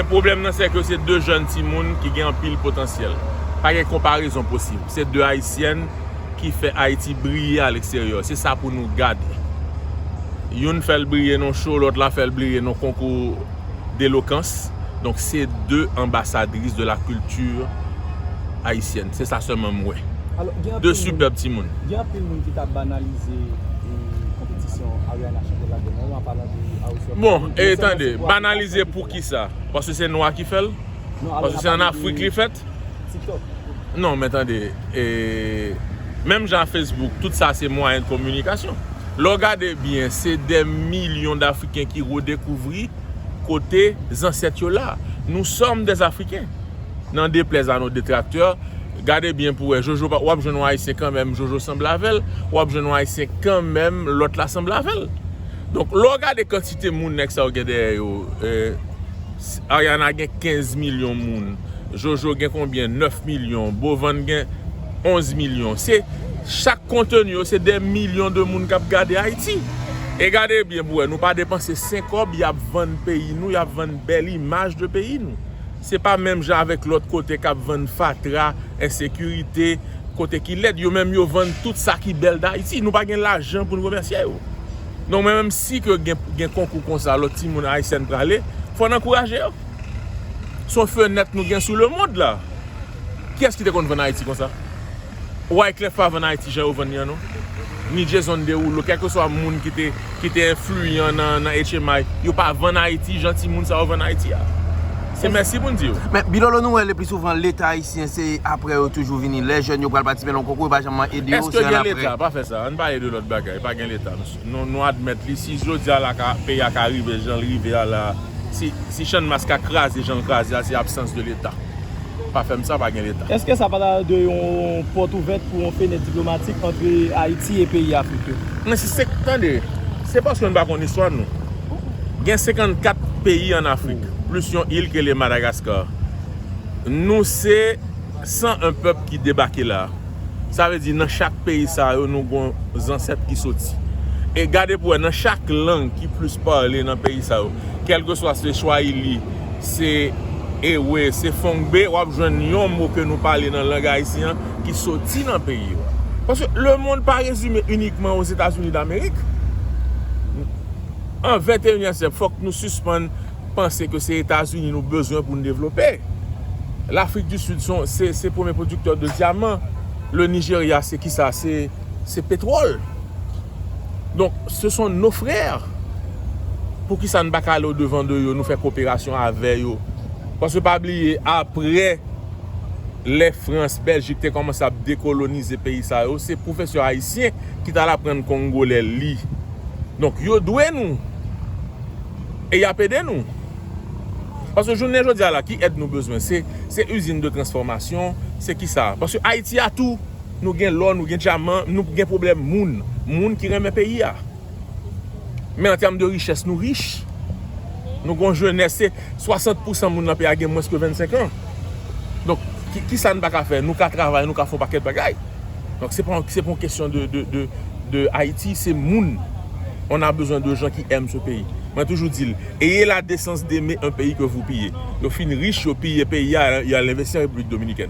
Mais le problème, c'est que c'est deux jeunes Timoun qui ont un pile potentiel. Pas de comparaison possible. C'est deux Haïtiennes qui font Haïti briller à l'extérieur. C'est ça pour nous garder. Une fait briller nos shows, l'autre la fait briller nos concours d'éloquence. Donc c'est deux ambassadrices de la culture haïtienne. C'est ça seulement moi. Deux superbes Timoun. Il y a un peu de monde qui t'a banalisé la compétition Ariana Chanté en parlant de bon, et attendez, banaliser pour qui ça? Parce que c'est noir qui fait? Parce que c'est en Afrique qui fait? TikTok. Non, mais attendez, même genre Facebook, tout ça c'est moyen de communication. Regardez bien, c'est des millions d'Africains qui redécouvrent côté des ancêtres là. Nous sommes des Africains. N'en déplaise à nos détracteurs. Regardez bien pour eux. Jojo, ou jeune haïtien quand même, Jojo semble avec, ou jeune haïtien quand même, l'autre là semble avec. Donc, regardez quantité de monde qui a derrière. Ariana a 15 millions de monde. Jojo a combien? 9 millions. Bovan a 11 millions. C'est chaque contenu, c'est des millions de monde qui regardent Haïti. Et regardez bien pour eux, nous pas dépenser 5 ans, il y a 20 pays, nous, il y a 20 belles images de pays nous. C'est pas même genre avec l'autre côté qui vend fatra, insécurité, côté qui l'aide, yo même yo vend tout ça qui belle d'Haïti. Nous pas gain l'argent pour nous remercier. Donc même si que gain concours comme ça, l'autre monde haïtien pour aller, faut encourager. Son fenêtre nous gain sur le monde là. Qui est-ce qui te connaît en Haïti comme ça? Ouais, Clef pas en Haïti, j'ai ouvert non. Ni Jason Derulo, quel que soit monde qui était influent dans HMI, yo pas en Haïti, gentil monde ça en Haïti. C'est merci pour nous dire. Mais Bilolo nous le plus souvent l'État haïtien c'est après toujours venir les jeunes yo pour participer dans concours pas jamais aider aussi. Est-ce que l'État pas fait ça? On parle de l'autre bagaille, pas gain l'État. Nous admettre ici je dis à la pays à arriver, Jean river à la si Jean Masque a crasé, Jean crasé, c'est absence de l'État. Pas faire ça pas gain l'État. Est-ce que ça va de une porte ouverte pour une fenêtre diplomatique entre Haïti et pays africains? Mais c'est attendez, c'est parce qu'on pas connaît histoire nous. Il y a 54 pays en Afrique. Plus une île que les Madagascar. Nous, c'est 101 peuples qui débarquent là. Ça veut dire dans chaque pays, ça, nous avons des ancêtres qui sortent. Et regardez pour dans chaque langue qui plus parle dans le pays, ça, quel que soit ce Swahili, c'est Ewe, c'est Fongbe, ou avez un mot que nous parlons dans la langue haïtienne qui sortit dans le pays. Parce que le monde n'est pas résumé uniquement aux États-Unis d'Amérique. En 21e siècle, il faut que nous suspendions penser que c'est les États-Unis nous besoin pour nous développer. L'Afrique du Sud, c'est le premier producteur de diamants. Le Nigeria, c'est qui ça? C'est pétrole. Donc, ce sont nos frères. Pour qui ça ne va pas aller au-devant de eux, nous faire coopération avec eux. Parce que pas oublier, après les France, Belgique, qui commencé à décoloniser le pays, c'est les professeurs haïtiens qui t'a apprendre congolais li. Donc, ils doivent nous. Et ils aident nous. Parce que journée aujourd'hui là qui aide nous besoin, c'est usine de transformation, c'est qui ça? Parce que Haïti a tout, nous avons l'or, nous avons diamant, nous avons problème moun qui remet pays là. Mais en termes de richesse, nous riches. Nous avons jeunesse, c'est 60% moun dans pays a moins que 25 ans. Donc qui ça ne va pas faire? Nous qu'à travailler, nous qu'à faire paquet de bagaille. Donc c'est pas une question de Haïti, c'est moun. On a besoin de gens qui aiment ce pays. Moi toujours dis, ayez la décence d'aimer un pays que vous pillez. Vous finissez riche, vous pillez pays, il y a l'investi en République dominicaine.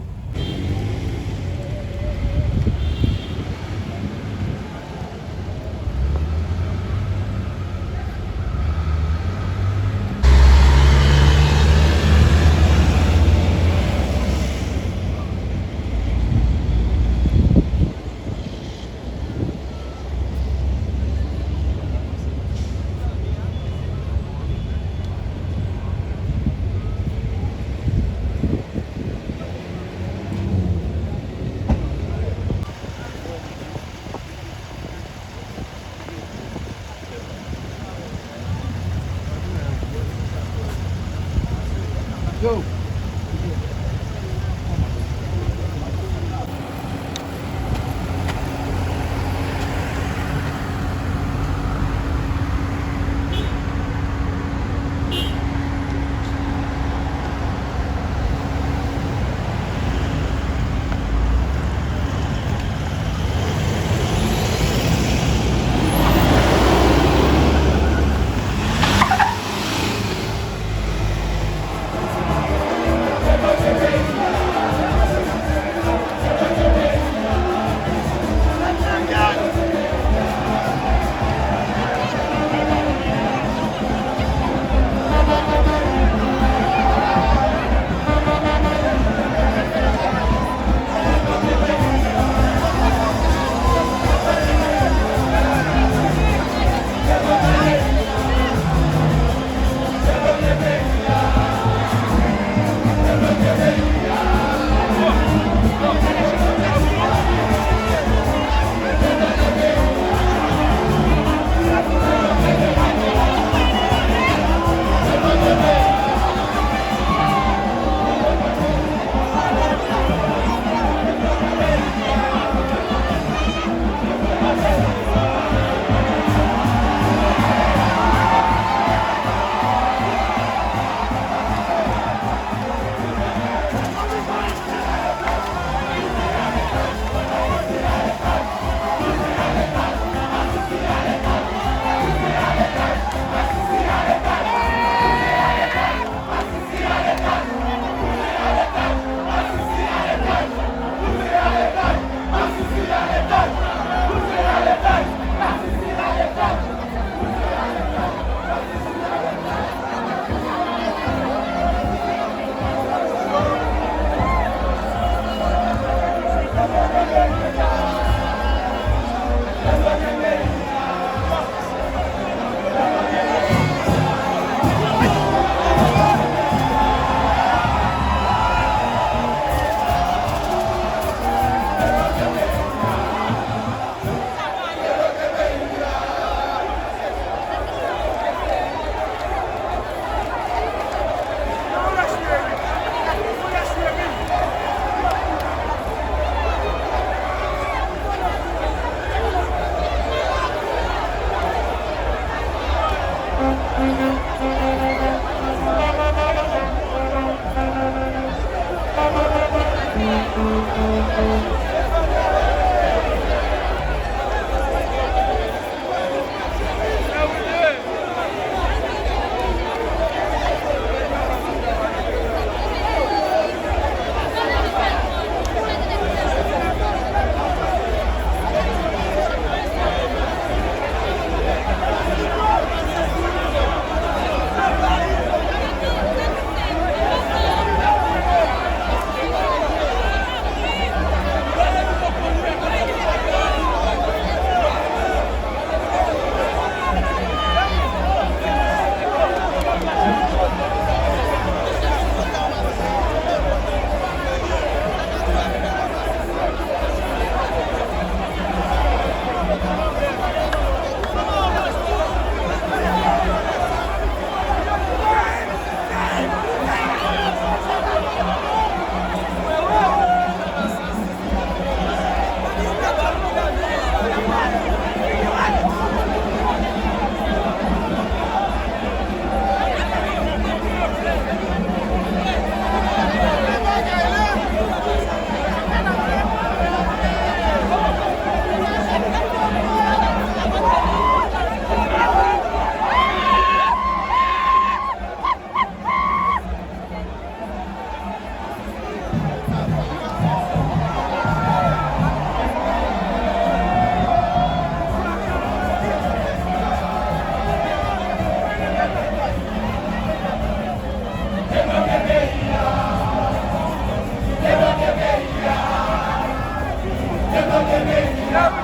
Bienvenue